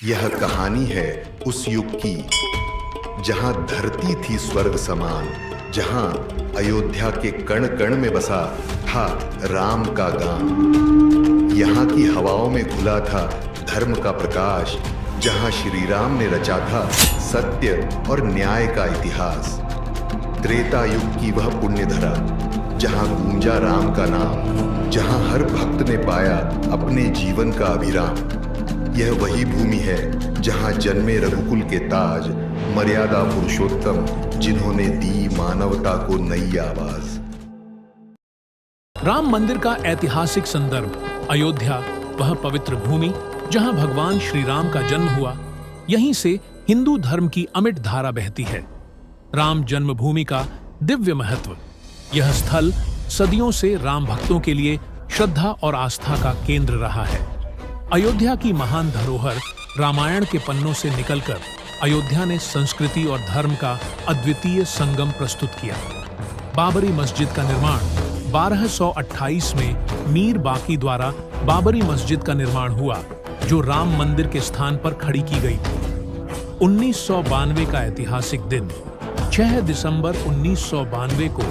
यह कहानी है उस युग की जहां धरती थी स्वर्ग समान, जहां अयोध्या के कण कण में बसा था राम का गांव। यहाँ की हवाओं में घुला था धर्म का प्रकाश, जहां श्री राम ने रचा था सत्य और न्याय का इतिहास। त्रेता युग की वह पुण्य धरा जहां गूंजा राम का नाम, जहां हर भक्त ने पाया अपने जीवन का अभिराम। यह वही भूमि है जहां जन्मे रघुकुल के ताज, मर्यादा पुरुषोत्तम जिन्होंने दी मानवता को नई आवाज। राम मंदिर का ऐतिहासिक संदर्भ अयोध्या, वह पवित्र भूमि जहां भगवान श्री राम का जन्म हुआ। यहीं से हिंदू धर्म की अमिट धारा बहती है। राम जन्मभूमि का दिव्य महत्व। यह स्थल सदियों से राम भक्तों के लिए श्रद्धा और आस्था का केंद्र रहा है। अयोध्या की महान धरोहर रामायण के पन्नों से निकलकर अयोध्या ने संस्कृति और धर्म का अद्वितीय संगम प्रस्तुत किया। बाबरी मस्जिद का निर्माण 1228 में मीर बाकी द्वारा बाबरी मस्जिद का निर्माण हुआ, जो राम मंदिर के स्थान पर खड़ी की गई थी। 1992 का ऐतिहासिक दिन 6 दिसंबर 1992 को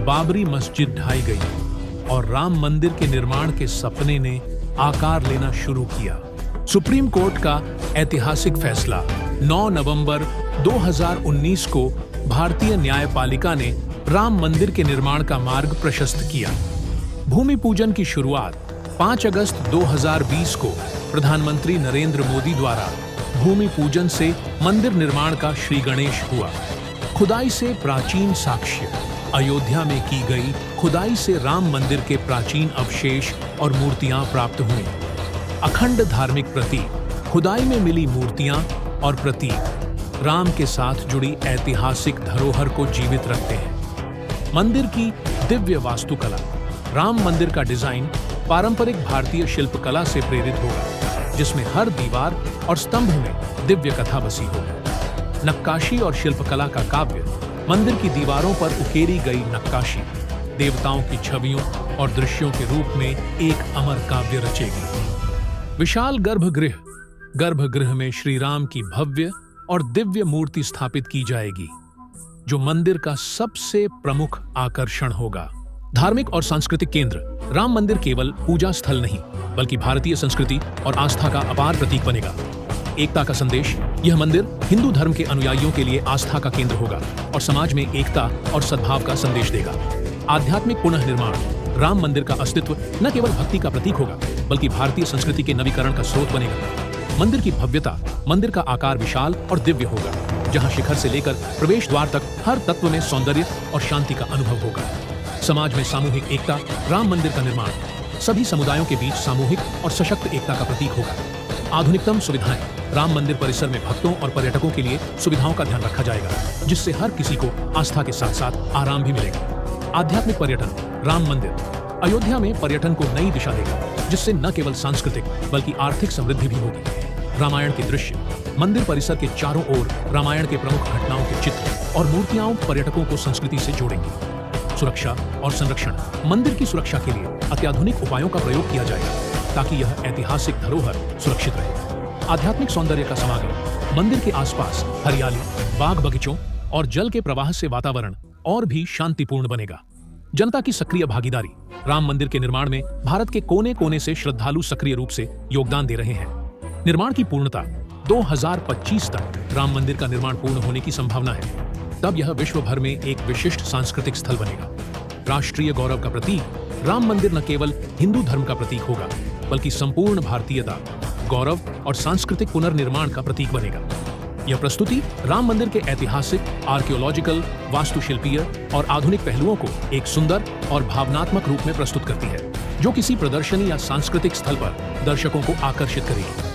बाबरी मस्जिद ढाई गई और राम मंदिर के निर्माण के सपने ने आकार लेना शुरू किया। सुप्रीम कोर्ट का ऐतिहासिक फैसला 9 नवंबर 2019 को भारतीय न्यायपालिका ने राम मंदिर के निर्माण का मार्ग प्रशस्त किया। भूमि पूजन की शुरुआत 5 अगस्त 2020 को प्रधानमंत्री नरेंद्र मोदी द्वारा भूमि पूजन से मंदिर निर्माण का श्री गणेश हुआ। खुदाई से प्राचीन साक्ष्य। अयोध्या में की गई खुदाई से राम मंदिर के प्राचीन अवशेष और मूर्तियां प्राप्त हुई। अखंड धार्मिक प्रतीक। खुदाई में मिली मूर्तियां और प्रतीक राम के साथ जुड़ी ऐतिहासिक धरोहर को जीवित रखते हैं। मंदिर की दिव्य वास्तुकला। राम मंदिर का डिजाइन पारंपरिक भारतीय शिल्पकला से प्रेरित होगा, जिसमें हर दीवार और स्तंभ में दिव्य कथा बसी होगी। नक्काशी और शिल्पकला का काव्य। मंदिर की दीवारों पर उकेरी गई नक्काशी देवताओं की छवियों और दृश्यों के रूप में एक अमर काव्य रचेगी। विशाल गर्भगृह। गर्भगृह में श्री राम की भव्य और दिव्य मूर्ति स्थापित की जाएगी, जो मंदिर का सबसे प्रमुख आकर्षण होगा। धार्मिक और सांस्कृतिक केंद्र। राम मंदिर केवल पूजा स्थल नहीं, बल्कि भारतीय संस्कृति और आस्था का अपार प्रतीक बनेगा। एकता का संदेश। यह मंदिर हिंदू धर्म के अनुयायियों के लिए आस्था का केंद्र होगा और समाज में एकता और सद्भाव का संदेश देगा। आध्यात्मिक पुनर्निर्माण। राम मंदिर का अस्तित्व न केवल भक्ति का प्रतीक होगा, बल्कि भारतीय संस्कृति के नवीकरण का स्रोत बनेगा। मंदिर की भव्यता। मंदिर का आकार विशाल और दिव्य होगा, जहां शिखर से लेकर प्रवेश द्वार तक हर तत्व में सौंदर्य और शांति का अनुभव होगा। समाज में सामूहिक एकता। राम मंदिर का निर्माण सभी समुदायों के बीच सामूहिक और सशक्त एकता का प्रतीक होगा। आधुनिकतम सुविधाएं। राम मंदिर परिसर में भक्तों और पर्यटकों के लिए सुविधाओं का ध्यान रखा जाएगा, जिससे हर किसी को आस्था के साथ साथ आराम भी मिलेगा। आध्यात्मिक पर्यटन। राम मंदिर अयोध्या में पर्यटन को नई दिशा देगा, जिससे न केवल सांस्कृतिक बल्कि आर्थिक समृद्धि भी होगी। रामायण के दृश्य। मंदिर परिसर के चारों ओर रामायण के प्रमुख घटनाओं के चित्र और मूर्तियां पर्यटकों को संस्कृति से जोड़ेंगी। सुरक्षा और संरक्षण। मंदिर की सुरक्षा के लिए अत्याधुनिक उपायों का प्रयोग किया जाएगा, ताकि यह ऐतिहासिक धरोहर सुरक्षित रहे। आध्यात्मिक सौंदर्य का समागम। मंदिर के आसपास हरियाली, बाग बगीचों और जल के प्रवाह से वातावरण और भी शांतिपूर्ण बनेगा। जनता की सक्रिय भागीदारी। राम मंदिर के निर्माण में भारत के कोने कोने से श्रद्धालु सक्रिय रूप से योगदान दे रहे हैं। निर्माण की पूर्णता। 2025 तक राम मंदिर का निर्माण पूर्ण होने की संभावना है। तब यह विश्व भर में एक विशिष्ट सांस्कृतिक स्थल बनेगा। राष्ट्रीय गौरव का प्रतीक। राम मंदिर न केवल हिंदू धर्म का प्रतीक होगा, बल्कि संपूर्ण भारतीयता, गौरव और सांस्कृतिक पुनर्निर्माण का प्रतीक बनेगा। यह प्रस्तुति राम मंदिर के ऐतिहासिक, आर्कियोलॉजिकल, वास्तुशिल्पीय और आधुनिक पहलुओं को एक सुंदर और भावनात्मक रूप में प्रस्तुत करती है, जो किसी प्रदर्शनी या सांस्कृतिक स्थल पर दर्शकों को आकर्षित करेगी।